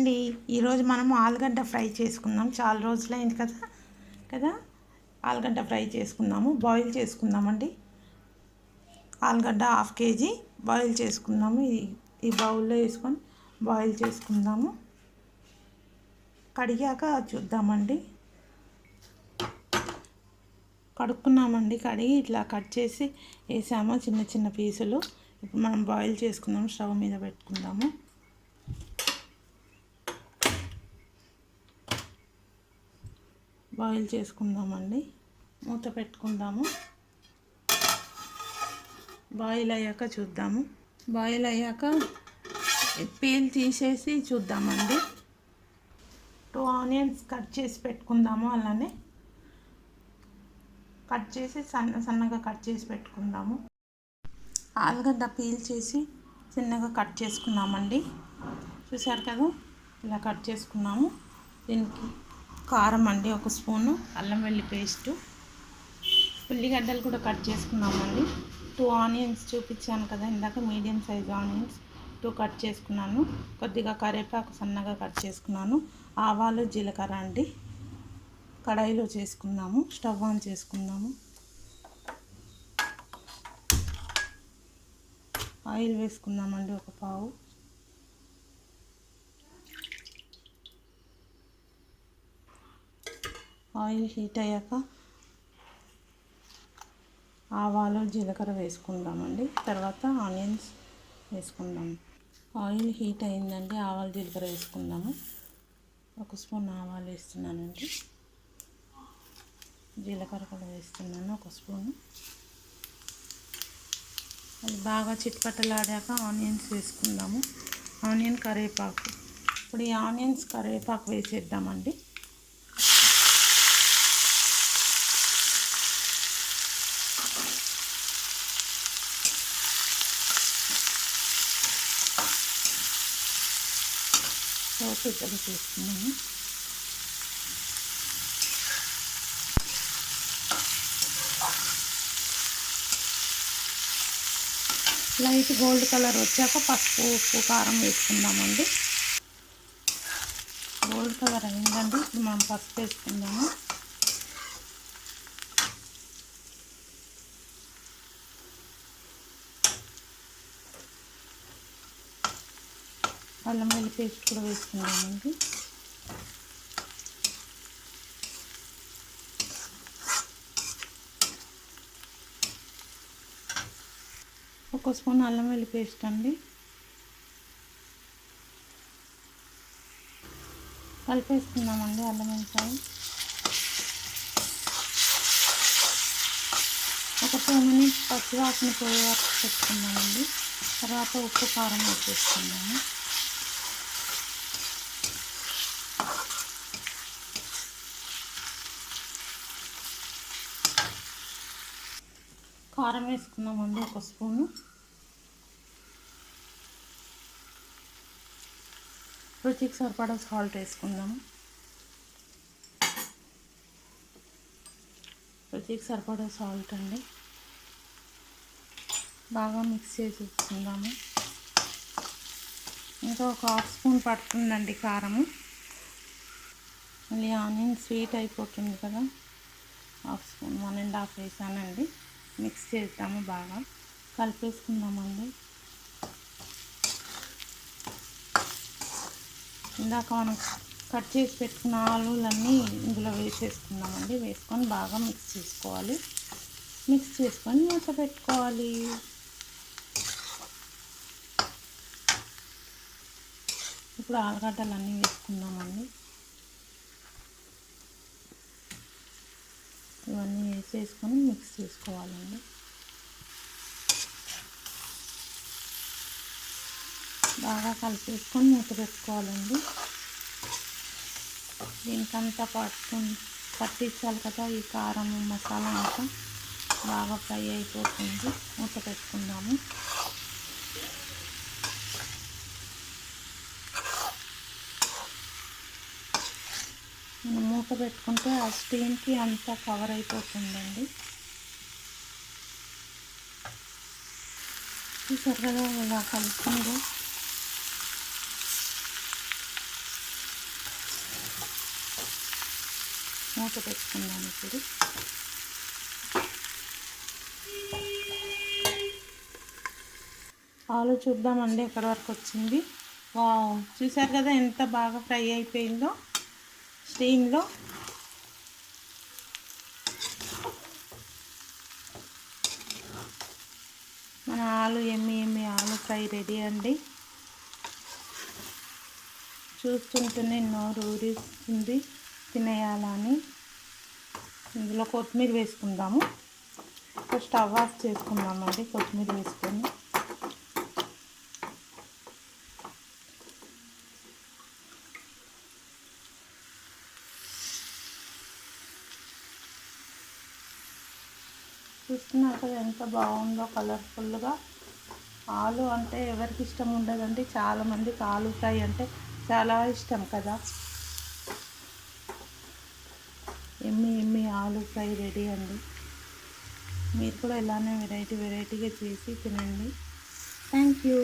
అండి. ఈరోజు మనం ఆలుగడ్డ ఫ్రై చేసుకుందాం. చాలా రోజులైంది కదా ఆలుగడ్డ ఫ్రై చేసుకుందాము. బాయిల్ చేసుకుందామండి. ఆలుగడ్డ 1/2 kg బాయిల్ చేసుకుందాము. ఈ బౌల్లో వేసుకొని బాయిల్ చేసుకుందాము. కడిగాక చూద్దామండి. కడుక్కున్నామండి. కడిగి ఇట్లా కట్ చేసి వేసాము చిన్న చిన్న పీసులు. ఇప్పుడు మనం బాయిల్ చేసుకుందాము. స్టవ్ మీద పెట్టుకుందాము. బాయిల్ చేసుకుందామండి. మూత పెట్టుకుందాము. బాయిల్ అయ్యాక చూద్దాము. బాయిల్ అయ్యాక పీల్ తీసేసి చూద్దామండి. 2 ఆనియన్స్ కట్ చేసి పెట్టుకుందాము. అలానే కట్ చేసి సన్నగా కట్ చేసి పెట్టుకుందాము. ఆలుగడ్డ పీల్ చేసి చిన్నగా కట్ చేసుకున్నామండి. చూసారు కదా, ఇలా కట్ చేసుకున్నాము. దీనికి కారం అండి 1 స్పూను, అల్లం వెల్లి పేస్టు, ఉల్లిగడ్డలు కూడా కట్ చేసుకున్నామండి. 2 ఆనియన్స్ చూపించాను కదా ఇందాక, మీడియం సైజ్ ఆనియన్స్ 2 కట్ చేసుకున్నాను. కొద్దిగా కరివేపాకు సన్నగా కట్ చేసుకున్నాను. ఆవాలు జీలకర్ర అండి కడాయిలో చేసుకుందాము. స్టవ్ ఆన్ చేసుకుందాము. ఆయిల్ వేసుకుందామండి 1 పావు. ఆయిల్ హీట్ అయ్యాక ఆవాలు జీలకర్ర వేసుకుందామండి. తర్వాత ఆనియన్స్ వేసుకుందాము. ఆయిల్ హీట్ అయిందండి. ఆవాలు జీలకర్ర వేసుకుందాము. 1 స్పూన్ ఆవాలు వేస్తున్నానండి. జీలకర్ర కూడా వేస్తున్నాను 1 స్పూను. అది బాగా చిట్పటలాడాక ఆనియన్స్ వేసుకుందాము. ఆనియన్ కరివేపాకు. ఇప్పుడు ఈ ఆనియన్స్ కరివేపాకు వేసేద్దామండి. పెద్దగా చేసుకున్నాము. లైట్ గోల్డ్ కలర్ వచ్చాక పసుపు, ఉప్పు, కారం వేసుకుందామండి. గోల్డ్ కలర్ అయిందండి. ఇప్పుడు మనం పసుపు వేసుకుందాము. అల్లం వెల్లి పేస్ట్ కూడా వేసుకుందామండి. ఒక స్పూన్ అల్లం వెల్లి పేస్ట్ అండి. కలిపేసుకుందామండి అల్లం వెల్లిపాయ. ఒక 2 మినిట్స్ పచ్చివాసన పోయే వరకు పెట్టుకుందామండి. తర్వాత ఉప్పు కారం వేసేసుకుందాము. కారం వేసుకున్నామండి 1 స్పూను. రుచికి సరిపడా సాల్ట్ వేసుకుందాము. రుచికి సరిపడా సాల్ట్ అండి. బాగా మిక్స్ చేసి ఉంచుకుందాము. ఇంకా ఒక 1/2 స్పూన్ పడుతుందండి కారము. మళ్ళీ ఆనియన్ స్వీట్ అయిపోతుంది కదా, 1/2 స్పూన్ 1.5 వేసానండి. మిక్స్ చేద్దాము. బాగా కలిపేసుకుందామండి. ఇందాక మనం కట్ చేసి పెట్టుకున్న ఆలులన్నీ ఇందులో వేసేసుకుందామండి. వేసుకొని బాగా మిక్స్ చేసుకోవాలి. మిక్స్ చేసుకొని మూత పెట్టుకోవాలి. ఇప్పుడు ఆలుగడ్డలు అన్నీ వేసుకుందామండి. ఇవన్నీ వేసేసుకొని మిక్స్ చేసుకోవాలండి. బాగా కలిపేసుకొని మూత పెట్టుకోవాలండి. దీనికంతా పట్టించాలి కదా, ఈ కారం మసాలా అంతా బాగా ఫ్రై అయిపోతుంది. మూత పెట్టుకుందాము. మనం మూత పెట్టుకుంటే ఆ స్టీమ్కి అంతా కవర్ అయిపోతుందండి. చూసారు కదా ఇలా కలుపుకుంటూ మూత పెట్టుకుందాం ఇప్పుడు. ఆలు చూద్దామండి ఎక్కడి వరకు వచ్చింది. వావ్, చూసారు కదా ఎంత బాగా ఫ్రై అయిపోయిందో స్టీమ్లో. మన ఆలు ఎమ్మి ఆలు ఫ్రై రెడీ అండి. చూస్తుంటేనే నోరు ఊరిస్తుంది తినేయాలని. ఇందులో కొత్తిమీర వేసుకుందాము. స్టవ్ ఆఫ్ చేసుకుందామండి కొత్తిమీర వేసుకొని. చూస్తున్నారు కదా ఎంత బాగుందో కలర్ఫుల్గా. ఆలు అంటే ఎవరికి ఇష్టం ఉండదండి, చాలామందికి ఆలు ఫ్రై అంటే చాలా ఇష్టం కదా. ఎమ్మి ఆలు ఫ్రై రెడీ అండి. మీరు కూడా ఇలానే వెరైటీగా చేసి తినండి. Thank you.